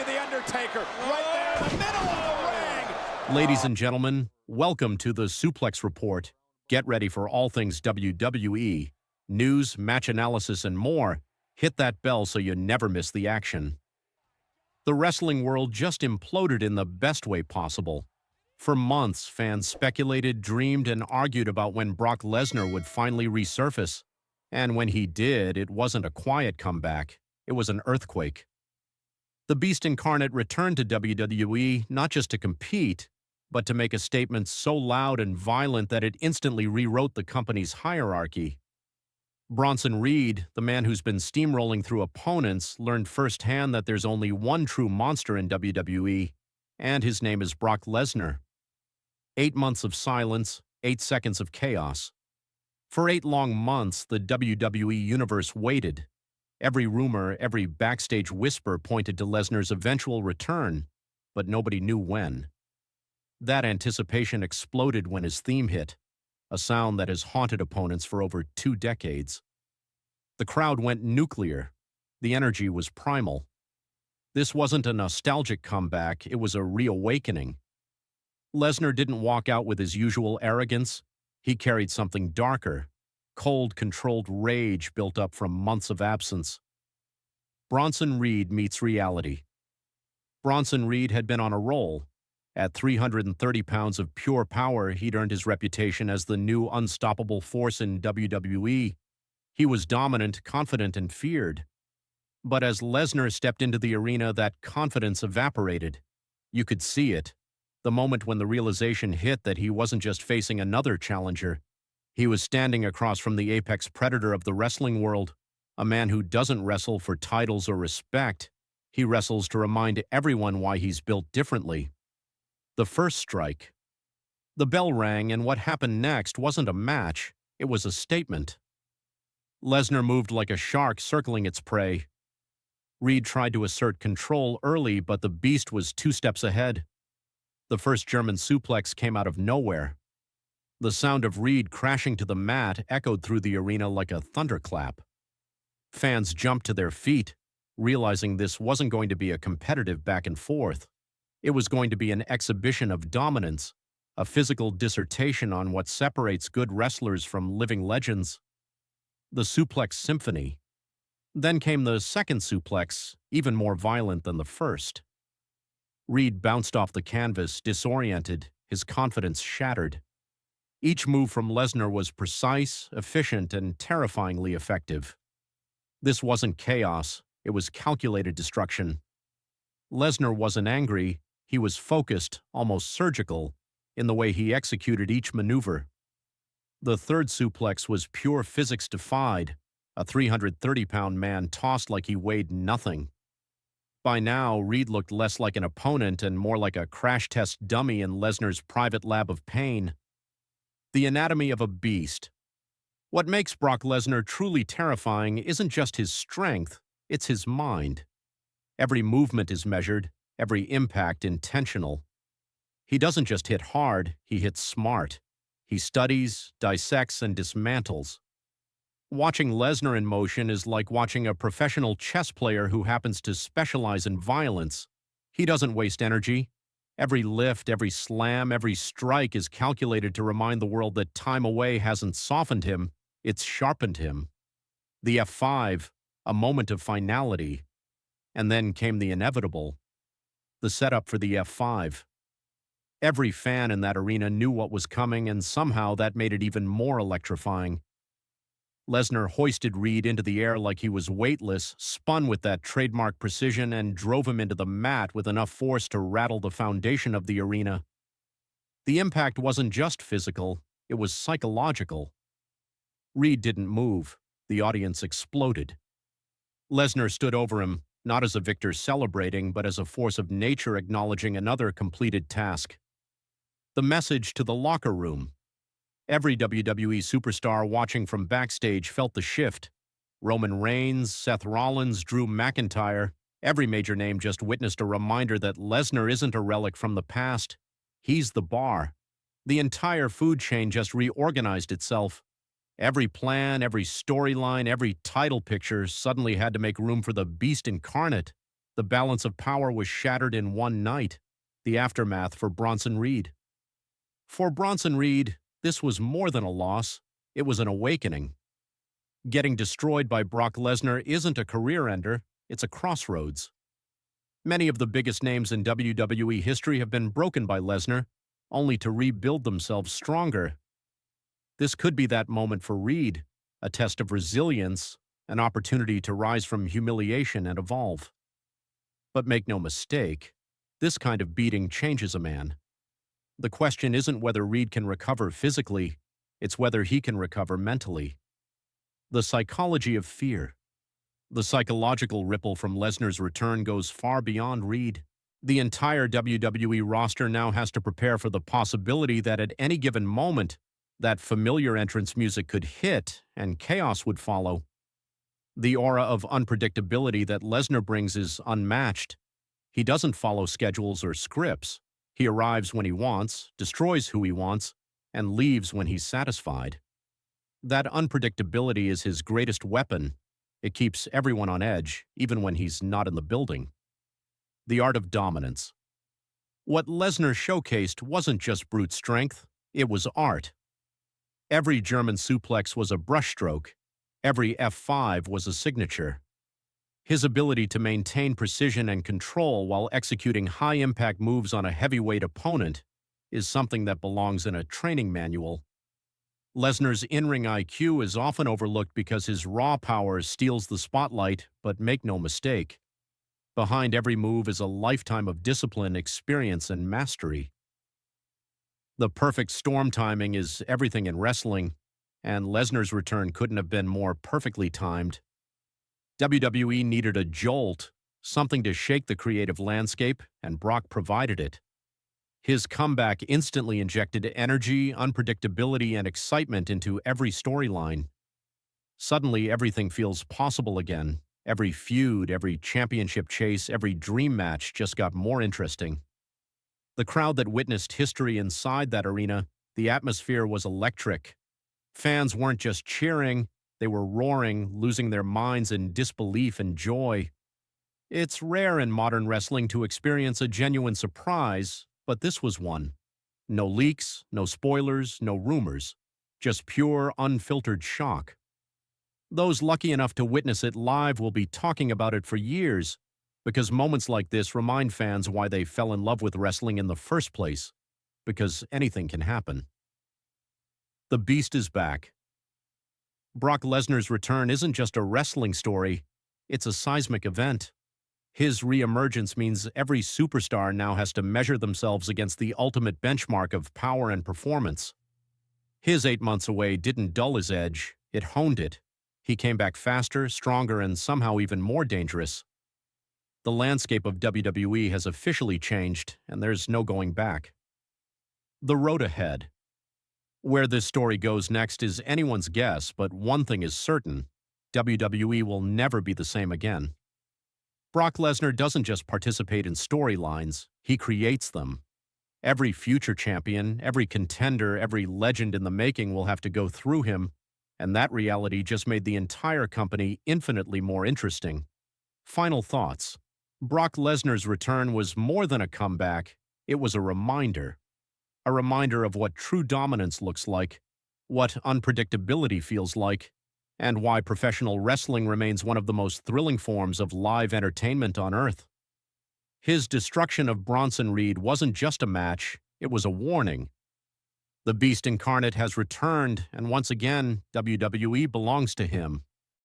The Undertaker right there in the middle of the ring. Ladies and gentlemen, welcome to the Suplex Report. Get ready for all things WWE, news, match analysis, and more. Hit that bell so you never miss the action. The wrestling world just imploded in the best way possible. For months, fans speculated, dreamed, and argued about when Brock Lesnar would finally resurface. And when he did, it wasn't a quiet comeback. It was an earthquake. The Beast Incarnate returned to WWE not just to compete, but to make a statement so loud and violent that it instantly rewrote the company's hierarchy. Bronson Reed, the man who's been steamrolling through opponents, learned firsthand that there's only one true monster in WWE, and his name is Brock Lesnar. 8 months of silence, 8 seconds of chaos. For 8 long months, the WWE Universe waited. Every rumor, every backstage whisper pointed to Lesnar's eventual return, but nobody knew when. That anticipation exploded when his theme hit, a sound that has haunted opponents for over 2 decades. The crowd went nuclear. The energy was primal. This wasn't a nostalgic comeback, it was a reawakening. Lesnar didn't walk out with his usual arrogance. He carried something darker, cold, controlled rage built up from months of absence. Bronson Reed meets reality. Bronson Reed had been on a roll. At 330 pounds of pure power, he'd earned his reputation as the new unstoppable force in WWE. He was dominant, confident, and feared. But as Lesnar stepped into the arena, that confidence evaporated. You could see it. The moment when the realization hit that he wasn't just facing another challenger. He was standing across from the apex predator of the wrestling world, a man who doesn't wrestle for titles or respect. He wrestles to remind everyone why he's built differently. The first strike. The bell rang, and what happened next wasn't a match, it was a statement. Lesnar moved like a shark circling its prey. Reed tried to assert control early, but the beast was 2 steps ahead. The first German suplex came out of nowhere. The sound of Reed crashing to the mat echoed through the arena like a thunderclap. Fans jumped to their feet, realizing this wasn't going to be a competitive back and forth. It was going to be an exhibition of dominance, a physical dissertation on what separates good wrestlers from living legends. The suplex symphony. Then came the second suplex, even more violent than the first. Reed bounced off the canvas, disoriented, his confidence shattered. Each move from Lesnar was precise, efficient, and terrifyingly effective. This wasn't chaos, it was calculated destruction. Lesnar wasn't angry. He was focused, almost surgical, in the way he executed each maneuver. The third suplex was pure physics defied, a 330-pound man tossed like he weighed nothing. By now, Reed looked less like an opponent and more like a crash test dummy in Lesnar's private lab of pain. The anatomy of a beast. What makes Brock Lesnar truly terrifying isn't just his strength, it's his mind. Every movement is measured, every impact intentional. He doesn't just hit hard, he hits smart. He studies, dissects, and dismantles. Watching Lesnar in motion is like watching a professional chess player who happens to specialize in violence. He doesn't waste energy. Every lift, every slam, every strike is calculated to remind the world that time away hasn't softened him, it's sharpened him. The F5, a moment of finality. And then came the inevitable. The setup for the F5. Every fan in that arena knew what was coming, and somehow that made it even more electrifying. Lesnar hoisted Reed into the air like he was weightless, spun with that trademark precision, and drove him into the mat with enough force to rattle the foundation of the arena. The impact wasn't just physical, it was psychological. Reed didn't move. The audience exploded. Lesnar stood over him, not as a victor celebrating, but as a force of nature acknowledging another completed task. The message to the locker room. Every WWE superstar watching from backstage felt the shift. Roman Reigns, Seth Rollins, Drew McIntyre, every major name just witnessed a reminder that Lesnar isn't a relic from the past. He's the bar. The entire food chain just reorganized itself. Every plan, every storyline, every title picture suddenly had to make room for the Beast Incarnate. The balance of power was shattered in one night, the aftermath for Bronson Reed. For Bronson Reed, this was more than a loss, it was an awakening. Getting destroyed by Brock Lesnar isn't a career ender, it's a crossroads. Many of the biggest names in WWE history have been broken by Lesnar, only to rebuild themselves stronger. This could be that moment for Reed, a test of resilience, an opportunity to rise from humiliation and evolve. But make no mistake, this kind of beating changes a man. The question isn't whether Reed can recover physically, it's whether he can recover mentally. The psychology of fear. The psychological ripple from Lesnar's return goes far beyond Reed. The entire WWE roster now has to prepare for the possibility that at any given moment, that familiar entrance music could hit and chaos would follow. The aura of unpredictability that Lesnar brings is unmatched. He doesn't follow schedules or scripts. He arrives when he wants, destroys who he wants, and leaves when he's satisfied. That unpredictability is his greatest weapon. It keeps everyone on edge, even when he's not in the building. The art of dominance. What Lesnar showcased wasn't just brute strength, it was art. Every German suplex was a brushstroke. Every F5 was a signature. His ability to maintain precision and control while executing high-impact moves on a heavyweight opponent is something that belongs in a training manual. Lesnar's in-ring IQ is often overlooked because his raw power steals the spotlight, but make no mistake, behind every move is a lifetime of discipline, experience, and mastery. The perfect storm timing is everything in wrestling, and Lesnar's return couldn't have been more perfectly timed. WWE needed a jolt, something to shake the creative landscape, and Brock provided it. His comeback instantly injected energy, unpredictability, and excitement into every storyline. Suddenly, everything feels possible again. Every feud, every championship chase, every dream match just got more interesting. The crowd that witnessed history inside that arena, the atmosphere was electric. Fans weren't just cheering, they were roaring, losing their minds in disbelief and joy. It's rare in modern wrestling to experience a genuine surprise, but this was one. No leaks, no spoilers, no rumors. Just pure, unfiltered shock. Those lucky enough to witness it live will be talking about it for years, because moments like this remind fans why they fell in love with wrestling in the first place, because anything can happen. The Beast is back. Brock Lesnar's return isn't just a wrestling story, it's a seismic event. His reemergence means every superstar now has to measure themselves against the ultimate benchmark of power and performance. His 8 months away didn't dull his edge, it honed it. He came back faster, stronger, and somehow even more dangerous. The landscape of WWE has officially changed, and there's no going back. The road ahead. Where this story goes next is anyone's guess, but one thing is certain: WWE will never be the same again. Brock Lesnar doesn't just participate in storylines, he creates them. Every future champion, every contender, every legend in the making will have to go through him, and that reality just made the entire company infinitely more interesting. Final thoughts. Brock Lesnar's return was more than a comeback, it was a reminder. A reminder of what true dominance looks like, what unpredictability feels like, and why professional wrestling remains one of the most thrilling forms of live entertainment on Earth. His destruction of Bronson Reed wasn't just a match, it was a warning. The Beast incarnate has returned, and once again, WWE belongs to him.